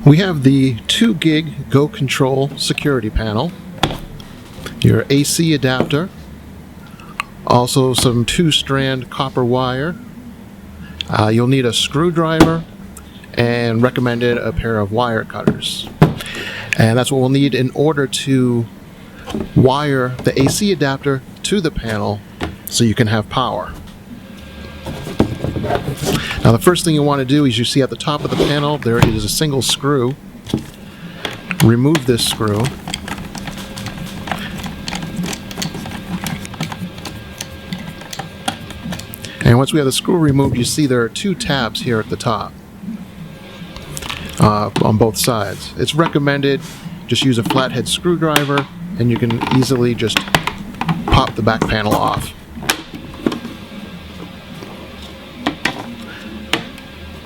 We have the 2 gig Go Control security panel, your AC adapter, also some 2-strand copper wire. You'll need a screwdriver and recommended a pair of wire cutters. And that's what we'll need in order to wire the AC adapter to the panel so you can have power. Now the first thing you want to do is, you see at the top of the panel there is a single screw. Remove this screw. And once we have the screw removed, you see there are 2 tabs here at the top on both sides. It's recommended just use a flathead screwdriver and you can easily just pop the back panel off.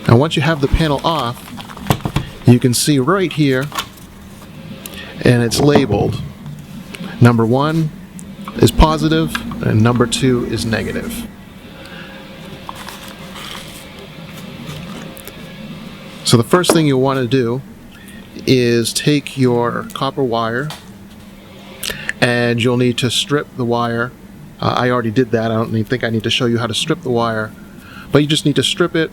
Now once you have the panel off, you can see right here, and it's labeled, number 1 is positive and number 2 is negative. So the first thing you'll want to do is take your copper wire, and you'll need to strip the wire. I already did that. I don't think I need to show you how to strip the wire, but you just need to strip it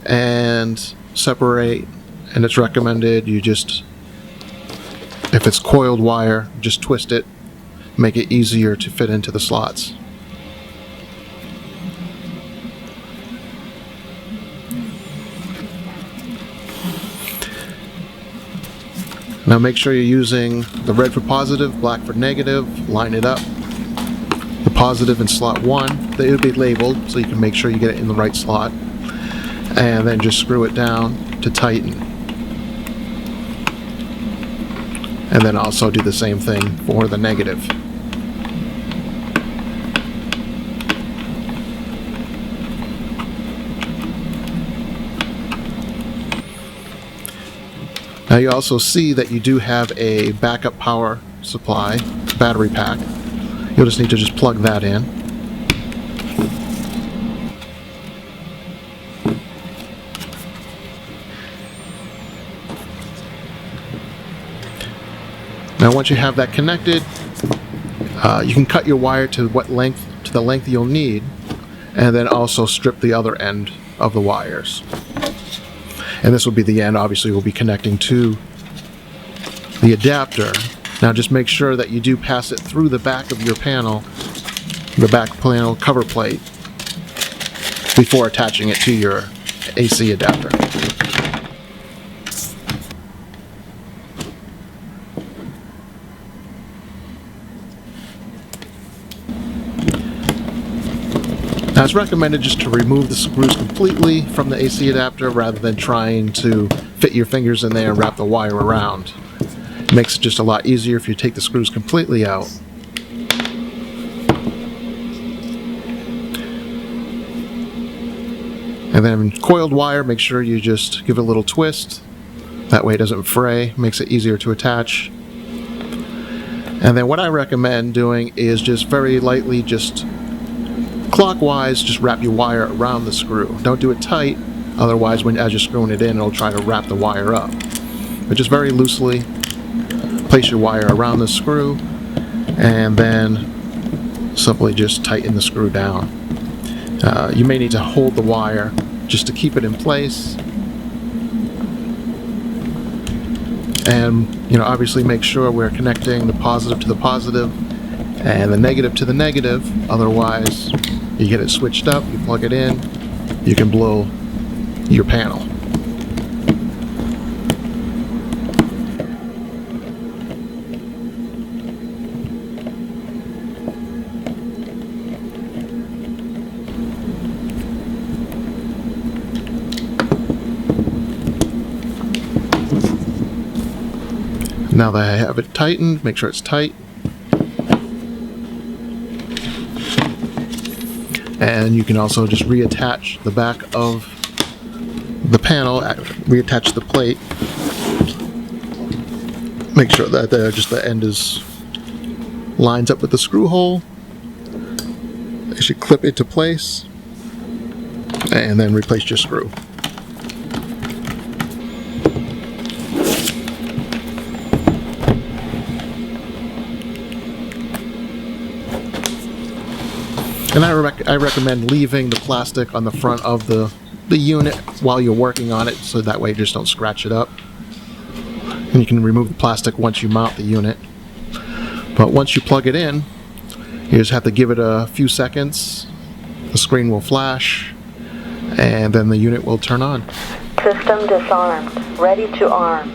and separate. And it's recommended you just, if it's coiled wire, just twist it, make it easier to fit into the slots. Now make sure you're using the red for positive, black for negative. Line it up. The positive in slot 1, it'll be labeled so you can make sure you get it in the right slot. And then just screw it down to tighten. And then also do the same thing for the negative. Now you also see that you do have a backup power supply, battery pack. You'll just need to just plug that in. Now once you have that connected, you can cut your wire to the length you'll need, and then also strip the other end of the wires. And this will be the end. Obviously we'll be connecting to the adapter. Now just make sure that you do pass it through the back of your panel, the back panel cover plate, before attaching it to your AC adapter. Now it's recommended just to remove the screws completely from the AC adapter rather than trying to fit your fingers in there and wrap the wire around. It makes it just a lot easier if you take the screws completely out. And then coiled wire, make sure you just give it a little twist. That way it doesn't fray, makes it easier to attach. And then what I recommend doing is just very lightly, just clockwise, just wrap your wire around the screw. Don't do it tight, otherwise as you're screwing it in, it'll try to wrap the wire up. But just very loosely place your wire around the screw, and then simply just tighten the screw down. You may need to hold the wire just to keep it in place. And obviously make sure we're connecting the positive to the positive and the negative to the negative, otherwise you get it switched up, you plug it in, you can blow your panel. Now that I have it tightened, make sure it's tight. And you can also just reattach the back of the panel, reattach the plate. Make sure that just the end lines up with the screw hole. You should clip it to place, and then replace your screw. And I recommend leaving the plastic on the front of the unit while you're working on it, so that way you just don't scratch it up. And you can remove the plastic once you mount the unit. But once you plug it in, you just have to give it a few seconds. The screen will flash, and then the unit will turn on. System disarmed. Ready to arm.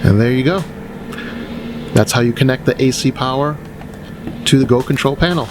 And there you go. That's how you connect the AC power to the Go Control panel.